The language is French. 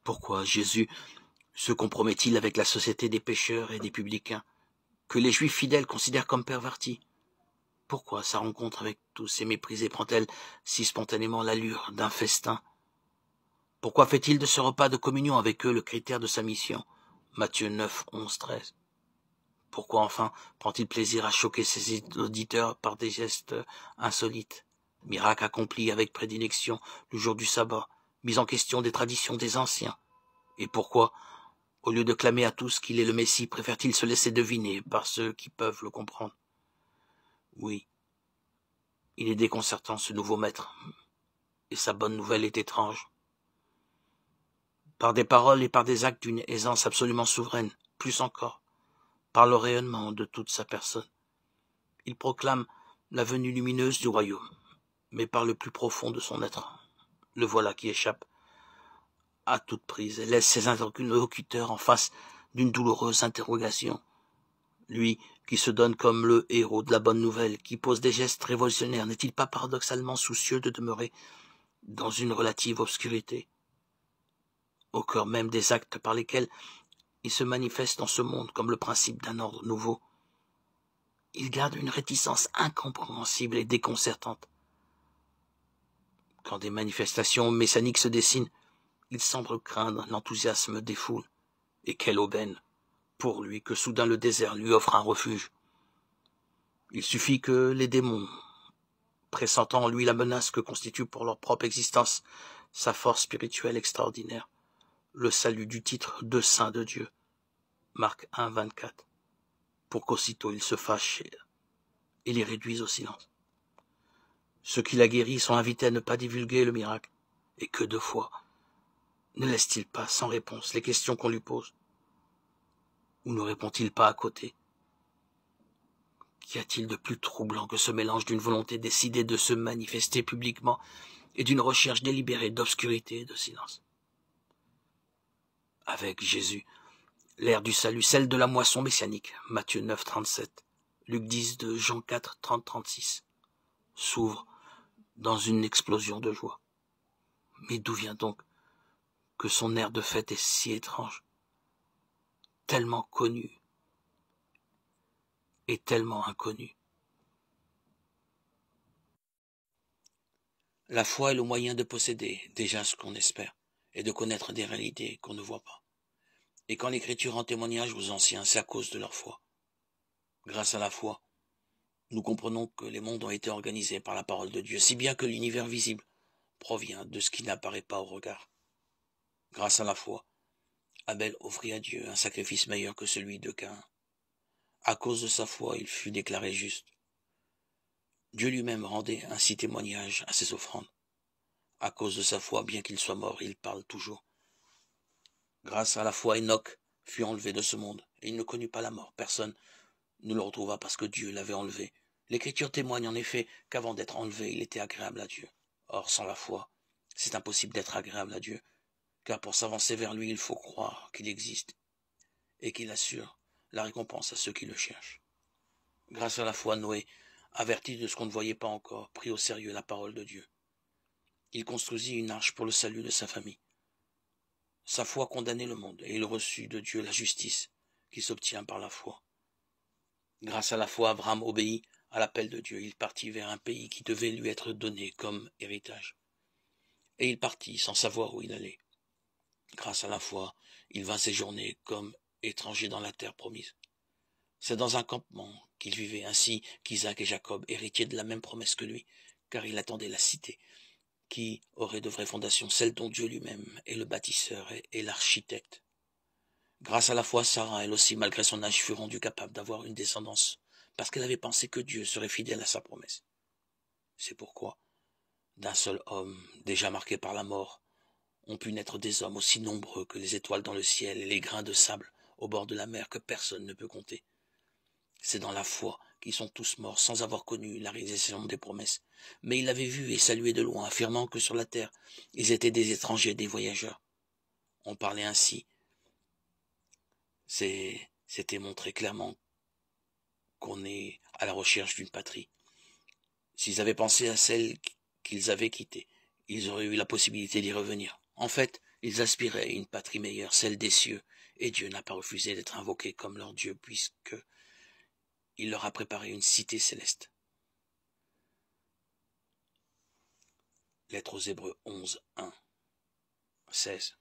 Pourquoi Jésus se compromet-il avec la société des pécheurs et des publicains, que les Juifs fidèles considèrent comme pervertis? Pourquoi sa rencontre avec tous ces méprisés prend-elle si spontanément l'allure d'un festin? Pourquoi fait-il de ce repas de communion avec eux le critère de sa mission? Matthieu 9, 11, 13. Pourquoi enfin prend-il plaisir à choquer ses auditeurs par des gestes insolites? Miracle accompli avec prédilection le jour du sabbat, mise en question des traditions des anciens. Et pourquoi, au lieu de clamer à tous qu'il est le Messie, préfère-t-il se laisser deviner par ceux qui peuvent le comprendre? Oui, il est déconcertant ce nouveau maître, et sa bonne nouvelle est étrange. Par des paroles et par des actes d'une aisance absolument souveraine, plus encore, par le rayonnement de toute sa personne. Il proclame la venue lumineuse du royaume, mais par le plus profond de son être. Le voilà qui échappe à toute prise et laisse ses interlocuteurs en face d'une douloureuse interrogation. Lui, qui se donne comme le héros de la bonne nouvelle, qui pose des gestes révolutionnaires, n'est-il pas paradoxalement soucieux de demeurer dans une relative obscurité, au cœur même des actes par lesquels il se manifeste dans ce monde comme le principe d'un ordre nouveau? Il garde une réticence incompréhensible et déconcertante. Quand des manifestations messianiques se dessinent, il semble craindre l'enthousiasme des foules. Et quelle aubaine pour lui que soudain le désert lui offre un refuge. Il suffit que les démons, pressentant en lui la menace que constitue pour leur propre existence sa force spirituelle extraordinaire, le salut du titre de Saint de Dieu, Marc 1, 24, pour qu'aussitôt il se fâche et les réduise au silence. Ceux qui la guérissent sont invités à ne pas divulguer le miracle, et que de fois ne laisse-t-il pas sans réponse les questions qu'on lui pose? Ou ne répond-il pas à côté? Qu'y a-t-il de plus troublant que ce mélange d'une volonté décidée de se manifester publiquement et d'une recherche délibérée d'obscurité et de silence? Avec Jésus, l'ère du salut, celle de la moisson messianique, Matthieu 9, 37, Luc 10, de Jean 4, 30, 36, s'ouvre dans une explosion de joie. Mais d'où vient donc que son air de fête est si étrange, tellement connu et tellement inconnu? La foi est le moyen de posséder déjà ce qu'on espère et de connaître des réalités qu'on ne voit pas. Et quand l'Écriture rend témoignage aux anciens, c'est à cause de leur foi. Grâce à la foi, nous comprenons que les mondes ont été organisés par la parole de Dieu, si bien que l'univers visible provient de ce qui n'apparaît pas au regard. Grâce à la foi, Abel offrit à Dieu un sacrifice meilleur que celui de Caïn. À cause de sa foi, il fut déclaré juste. Dieu lui-même rendait ainsi témoignage à ses offrandes. À cause de sa foi, bien qu'il soit mort, il parle toujours. Grâce à la foi, Enoch fut enlevé de ce monde, et il ne connut pas la mort. Personne ne le retrouva parce que Dieu l'avait enlevé. L'Écriture témoigne en effet qu'avant d'être enlevé, il était agréable à Dieu. Or, sans la foi, c'est impossible d'être agréable à Dieu, car pour s'avancer vers lui, il faut croire qu'il existe et qu'il assure la récompense à ceux qui le cherchent. Grâce à la foi, Noé, averti de ce qu'on ne voyait pas encore, prit au sérieux la parole de Dieu. Il construisit une arche pour le salut de sa famille. Sa foi condamnait le monde, et il reçut de Dieu la justice qui s'obtient par la foi. Grâce à la foi, Abraham obéit à l'appel de Dieu. Il partit vers un pays qui devait lui être donné comme héritage. Et il partit sans savoir où il allait. Grâce à la foi, il vint séjourner comme étranger dans la terre promise. C'est dans un campement qu'il vivait, ainsi qu'Isaac et Jacob, héritiers de la même promesse que lui, car il attendait la cité, qui aurait de vraies fondations, celle dont Dieu lui-même est le bâtisseur et l'architecte. Grâce à la foi, Sarah, elle aussi, malgré son âge, fut rendue capable d'avoir une descendance, parce qu'elle avait pensé que Dieu serait fidèle à sa promesse. C'est pourquoi, d'un seul homme, déjà marqué par la mort, ont pu naître des hommes aussi nombreux que les étoiles dans le ciel et les grains de sable au bord de la mer que personne ne peut compter. C'est dans la foi qu'ils sont tous morts sans avoir connu la réalisation des promesses. Mais ils l'avaient vu et salué de loin, affirmant que sur la terre, ils étaient des étrangers, des voyageurs. On parlait ainsi. C'était montré clairement qu'on est à la recherche d'une patrie. S'ils avaient pensé à celle qu'ils avaient quittée, ils auraient eu la possibilité d'y revenir. En fait, Ils aspiraient à une patrie meilleure, celle des cieux, et Dieu n'a pas refusé d'être invoqué comme leur Dieu, puisque il leur a préparé une cité céleste. Lettre aux Hébreux 11, 1, 16.